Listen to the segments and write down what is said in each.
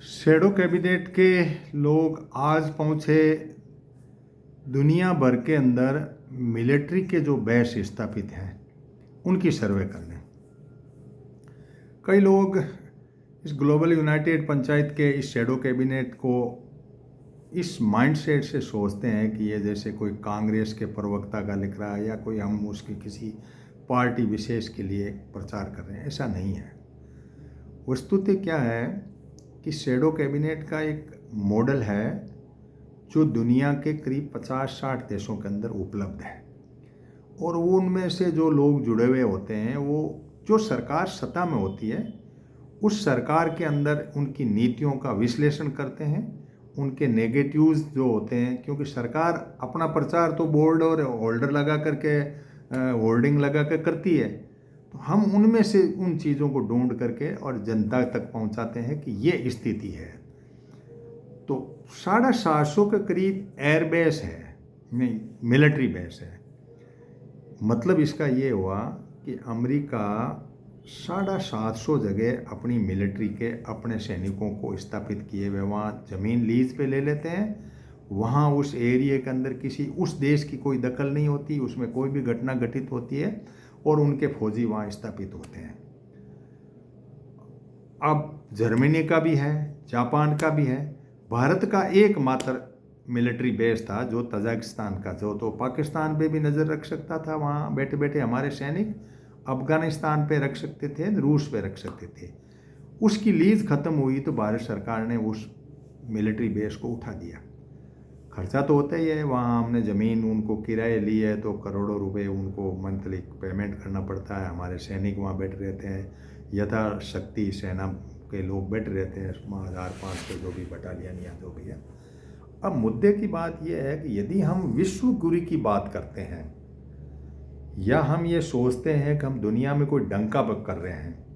Shadow cabinet के लोग आज पहुंचे दुनिया भर के अंदर मिलिट्री के जो बेस स्थापित हैं उनकी सर्वे करने। कई लोग इस ग्लोबल यूनाइटेड पंचायत के इस शैडो कैबिनेट को इस माइंडसेट से सोचते हैं कि ये जैसे कोई कांग्रेस के प्रवक्ता का लिख रहा है या कोई हम उसकी किसी पार्टी विशेष के लिए प्रचार कर रहे हैं। ऐसा नहीं है। वस्तुतः क्या है कि शैडो कैबिनेट का एक मॉडल है जो दुनिया के करीब 50-60 देशों के अंदर उपलब्ध है, और वो उनमें से जो लोग जुड़े हुए होते हैं वो जो सरकार सत्ता में होती है उस सरकार के अंदर उनकी नीतियों का विश्लेषण करते हैं, उनके नेगेटिव्स जो होते हैं, क्योंकि सरकार अपना प्रचार तो बोर्ड और होल्डर लगा करके होर्डिंग लगा कर करती है, तो हम उनमें से उन चीज़ों को ढूंढ करके और जनता तक पहुंचाते हैं कि ये स्थिति है। तो 750 के करीब एयरबेस है, नहीं मिलिट्री बेस है। मतलब इसका ये हुआ कि अमेरिका 750 जगह अपनी मिलिट्री के अपने सैनिकों को स्थापित किए हुए वहाँ ज़मीन लीज पे ले लेते हैं। वहाँ उस एरिया के अंदर किसी उस देश की कोई दखल नहीं होती, उसमें कोई भी घटना घटित होती है और उनके फौजी वहाँ स्थापित होते हैं। अब जर्मनी का भी है, जापान का भी है। भारत का एकमात्र मिलिट्री बेस था जो तजाकिस्तान का, जो तो पाकिस्तान पे भी नज़र रख सकता था, वहाँ बैठे बैठे हमारे सैनिक अफगानिस्तान पे रख सकते थे, रूस पे रख सकते थे। उसकी लीज ख़त्म हुई तो भारत सरकार ने उस मिलिट्री बेस को उठा दिया। खर्चा तो होता ही है, वहाँ हमने ज़मीन उनको किराए ली है तो करोड़ों रुपए उनको मंथली पेमेंट करना पड़ता है। हमारे सैनिक वहाँ बैठे रहते हैं, यथाशक्ति सेना के लोग बैठे रहते हैं, 1500 जो भी बटालियन या जो भी है। अब मुद्दे की बात यह है कि यदि हम विश्व गुरु की बात करते हैं या हम ये सोचते हैं कि हम दुनिया में कोई डंका बक कर रहे हैं,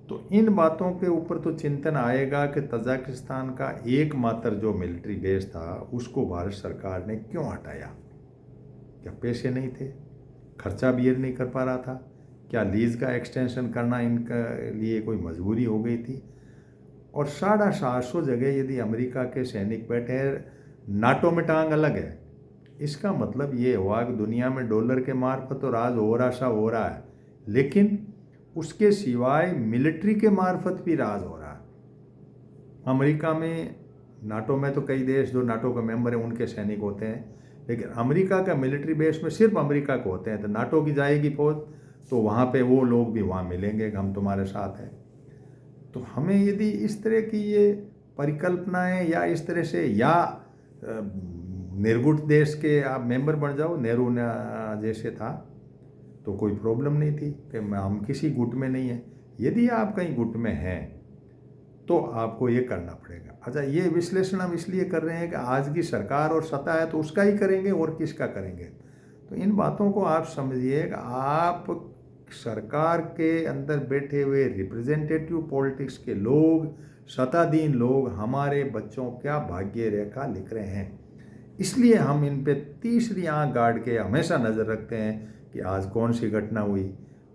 तो इन बातों के ऊपर तो चिंतन आएगा कि तजाकिस्तान का एकमात्र जो मिलिट्री बेस था उसको भारत सरकार ने क्यों हटाया। क्या पैसे नहीं थे, खर्चा बियर नहीं कर पा रहा था, क्या लीज का एक्सटेंशन करना इनका लिए कोई मजबूरी हो गई थी। और 750 जगह यदि अमेरिका के सैनिक बैठे हैं, नाटो में टांग अलग है, इसका मतलब ये हुआ कि दुनिया में डॉलर के मार्फत तो राज हो रहा है, लेकिन उसके सिवाय मिलिट्री के मार्फत भी राज हो रहा है। अमेरिका में, नाटो में तो कई देश जो नाटो का मेंबर है उनके सैनिक होते हैं, लेकिन अमेरिका का मिलिट्री बेस में सिर्फ अमेरिका को होते हैं। तो नाटो की जाएगी फौज तो वहाँ पे वो लोग भी वहाँ मिलेंगे कि हम तुम्हारे साथ हैं। तो हमें यदि इस तरह की ये परिकल्पनाएं या इस तरह से, या निर्गुट देश के आप मेंबर बन जाओ, नेहरू जैसे था तो कोई प्रॉब्लम नहीं थी कि हम किसी गुट में नहीं हैं। यदि आप कहीं गुट में हैं तो आपको ये करना पड़ेगा। अच्छा, ये विश्लेषण हम इसलिए कर रहे हैं कि आज की सरकार और सत्ता है तो उसका ही करेंगे और किसका करेंगे। तो इन बातों को आप समझिए कि आप सरकार के अंदर बैठे हुए रिप्रेजेंटेटिव पॉलिटिक्स के लोग, शताधीन लोग हमारे बच्चों क्या भाग्य रेखा लिख रहे हैं। इसलिए हम इन पे तीसरी आंख गाड़ के हमेशा नज़र रखते हैं कि आज कौन सी घटना हुई,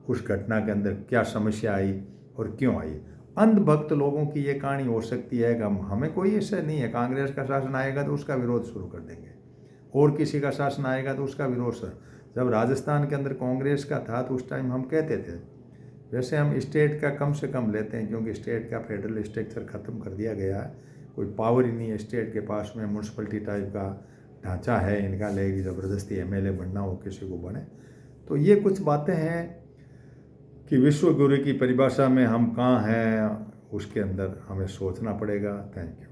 उस घटना के अंदर क्या समस्या आई और क्यों आई। अंधभक्त लोगों की ये कहानी हो सकती है कि हमें कोई ऐसा नहीं है, कांग्रेस का शासन आएगा तो उसका विरोध शुरू कर देंगे, और किसी का शासन आएगा तो उसका विरोध। जब राजस्थान के अंदर कांग्रेस का था तो उस टाइम हम कहते थे, वैसे हम स्टेट का कम से कम लेते हैं क्योंकि स्टेट का फेडरल स्ट्रक्चर ख़त्म कर दिया गया है, कोई पावर ही नहीं है स्टेट के पास में, म्यूनसिपलिटी टाइप का ढांचा है इनका, लेगी ज़बरदस्ती एमएलए बनना हो किसी को बने। तो ये कुछ बातें हैं कि विश्व गुरु की परिभाषा में हम कहाँ हैं, उसके अंदर हमें सोचना पड़ेगा। Thank you.